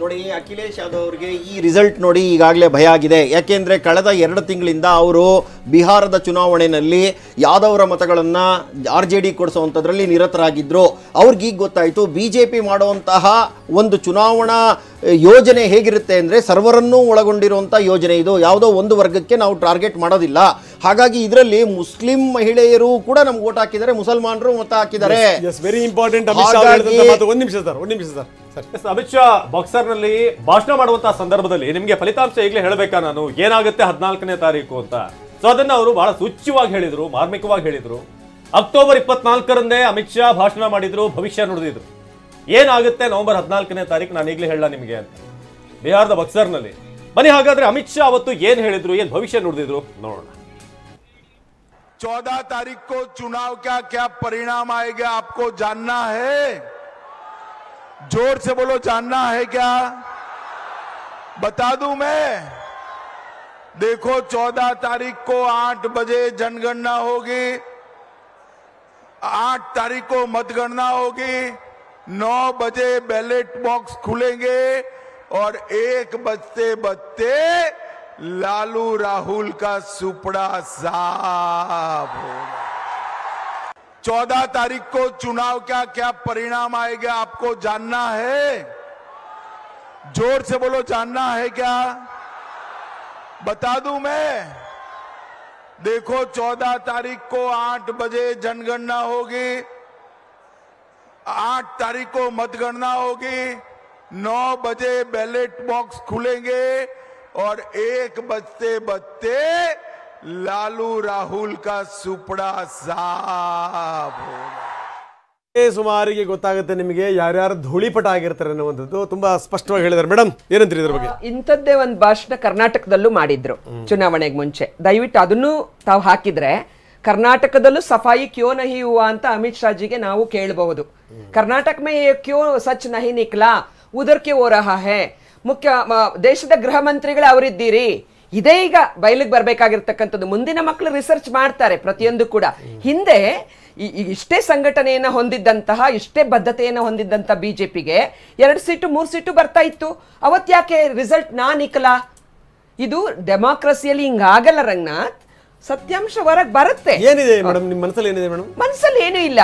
ನೋಡಿ ಅಖಿಲೇಶ್ ಯಾದವ್ ಅವರಿಗೆ ಈ ರಿಸಲ್ಟ್ ನೋಡಿ ಈಗಾಗಲೇ ಭಯ ಆಗಿದೆ. ಯಾಕೆಂದರೆ ಕಳೆದ 2 ತಿಂಗಳಿಂದ ಅವರು ಬಿಹಾರದ ಚುನಾವಣೆಯಲ್ಲಿ ಯಾದವರ ಮತಗಳನ್ನು RJD ಕೊಡಿಸುವಂಥದ್ರಲ್ಲಿ ನಿರತರಾಗಿದ್ದರು. ಅವ್ರಿಗೀಗ ಗೊತ್ತಾಯಿತು BJP ಮಾಡುವಂತಹ ಒಂದು ಚುನಾವಣಾ ಯೋಜನೆ ಹೇಗಿರುತ್ತೆ ಅಂದರೆ ಸರ್ವರನ್ನೂ ಒಳಗೊಂಡಿರುವಂಥ ಯೋಜನೆ ಇದು. ಯಾವುದೋ ಒಂದು ವರ್ಗಕ್ಕೆ ನಾವು ಟಾರ್ಗೆಟ್ ಮಾಡೋದಿಲ್ಲ. ಹಾಗಾಗಿ ಇದರಲ್ಲಿ ಮುಸ್ಲಿಂ ಮಹಿಳೆಯರು ಕೂಡ ನಮ್ಗೆ ಓಟ್ ಹಾಕಿದ್ದಾರೆ, ಮುಸಲ್ಮಾನರು ಮತ ಹಾಕಿದ್ದಾರೆ. Very important. ಒಂದು ನಿಮಿಷ ಸರ್. ಅಮಿತ್ ಶಾ ಬಾಕ್ಸರ್ನಲ್ಲಿ ಭಾಷಣ ಮಾಡುವಂತಹ ಸಂದರ್ಭದಲ್ಲಿ ನಿಮಗೆ ಫಲಿತಾಂಶ ಈಗಲೇ ಹೇಳಬೇಕಾ ನಾನು ಏನಾಗುತ್ತೆ 14ನೇ ತಾರೀಕು ಅಂತ? ಸೊ ಅದನ್ನ ಅವರು ಬಹಳ ಸೂಚ್ಯವಾಗಿ ಹೇಳಿದ್ರು, ಮಾರ್ಮಿಕವಾಗಿ ಹೇಳಿದ್ರು. ಅಕ್ಟೋಬರ್ 24ರಂದೇ ಅಮಿತ್ ಶಾ ಭಾಷಣ ಮಾಡಿದ್ರು, ಭವಿಷ್ಯ ನುಡಿದಿದ್ರು. ಏನಾಗುತ್ತೆ ನವೆಂಬರ್ 14ನೇ ತಾರೀಕು ನಾನು ಈಗಲೇ ಹೇಳ ನಿಮಗೆ ಅಂತ ಬಿಹಾರದ ಬಕ್ಸರ್ನಲ್ಲಿ. ಬನ್ನಿ ಹಾಗಾದ್ರೆ ಅಮಿತ್ ಶಾ ಅವತ್ತು ಏನ್ ಹೇಳಿದ್ರು, ಏನ್ ಭವಿಷ್ಯ ನುಡಿದಿದ್ರು ನೋಡೋಣ. 14 तारीख को चुनाव का क्या परिणाम आएगा आपको जानना है? जोर से बोलो, जानना है क्या? बता दूं मैं? देखो 14 तारीख को 8 बजे जनगणना होगी, 8 तारीख को मतगणना होगी, 9 बजे बैलेट बॉक्स खुलेंगे और 1 बजते लालू राहुल का सुपड़ा साफ होगा। 14 तारीख को चुनाव का क्या परिणाम आएगा आपको जानना है? जोर से बोलो, जानना है क्या? बता दूं मैं? देखो 14 तारीख को 8 बजे जनगणना होगी, 8 तारीख को मतगणना होगी, 9 बजे बैलेट बॉक्स खुलेंगे और 1 बजते लालू राहुल का सुपड़ा साफ होगा. ಸುಮಾರಿಗೆ ಗೊತ್ತಾಗುತ್ತೆ ನಿಮಗೆ ಯಾರ್ಯಾರು ಧೂಳಿಪಟ ಆಗಿರ್ತಾರೆ ಅನ್ನುವಂಥದ್ದು ತುಂಬಾ ಸ್ಪಷ್ಟವಾಗಿ ಹೇಳಿದ್ದಾರೆ. ಮೇಡಮ್ ಏನಂತೀರಿ ಇದ್ರ ಬಗ್ಗೆ? ಇಂಥದ್ದೇ ಒಂದು ಭಾಷಣ ಕರ್ನಾಟಕದಲ್ಲೂ ಮಾಡಿದ್ರು ಚುನಾವಣೆಗೆ ಮುಂಚೆ. ದಯವಿಟ್ಟು ಅದನ್ನು ತಾವು ಹಾಕಿದ್ರೆ ಕರ್ನಾಟಕದಲ್ಲೂ ಸಫಾಯಿ ಕ್ಯೋ ನಹಿ ಹುವಾ ಅಂತ ಅಮಿತ್ ಶಾಜಿಗೆ ನಾವು ಕೇಳಬಹುದು. ಕರ್ನಾಟಕ ಮೇ ಕ್ಯೋ ಸಚ್ ನಹಿ ನಿಕ್ಲಾ, ಉದರ್ ಕ್ಯೋ ಹೋ ರಹಾ ಹೈ. ದೇಶದ ಗೃಹ ಮಂತ್ರಿಗಳೇ ಅವರಿದ್ದೀರಿ. ಇದೇ ಈಗ ಬಯಲಿಗೆ ಬರ್ಬೇಕಾಗಿರ್ತಕ್ಕಂಥದ್ದು. ಮುಂದಿನ ಮಕ್ಕಳು ರಿಸರ್ಚ್ ಮಾಡ್ತಾರೆ ಪ್ರತಿಯೊಂದು ಕೂಡ. ಹಿಂದೆ ಇಷ್ಟೇ ಸಂಘಟನೆಯನ್ನ ಹೊಂದಿದ್ದಂತಹ, ಇಷ್ಟೇ ಬದ್ಧತೆಯನ್ನು ಹೊಂದಿದ್ದಂತಹ ಬಿಜೆಪಿಗೆ 2 ಸೀಟು 3 ಸೀಟು ಬರ್ತಾ ಇತ್ತು. ಅವತ್ತ್ಯಾಕೆ ರಿಸಲ್ಟ್ ನಿಕಲಾ? ಇದು ಡೆಮಾಕ್ರಸಿಯಲ್ಲಿ ಹಿಂಗಾಗಲ್ಲ ರಂಗನಾಥ್. ಸತ್ಯಾಂಶ ಹೊರಗೆ ಬರುತ್ತೆ. ಏನಿದೆ ಮೇಡಮ್ ನಿಮ್ಮ ಮನಸ್ಸಲ್ಲಿ? ಏನಿದೆ ಮೇಡಮ್? ಮನಸ್ಸಲ್ಲಿ ಏನೂ ಇಲ್ಲ.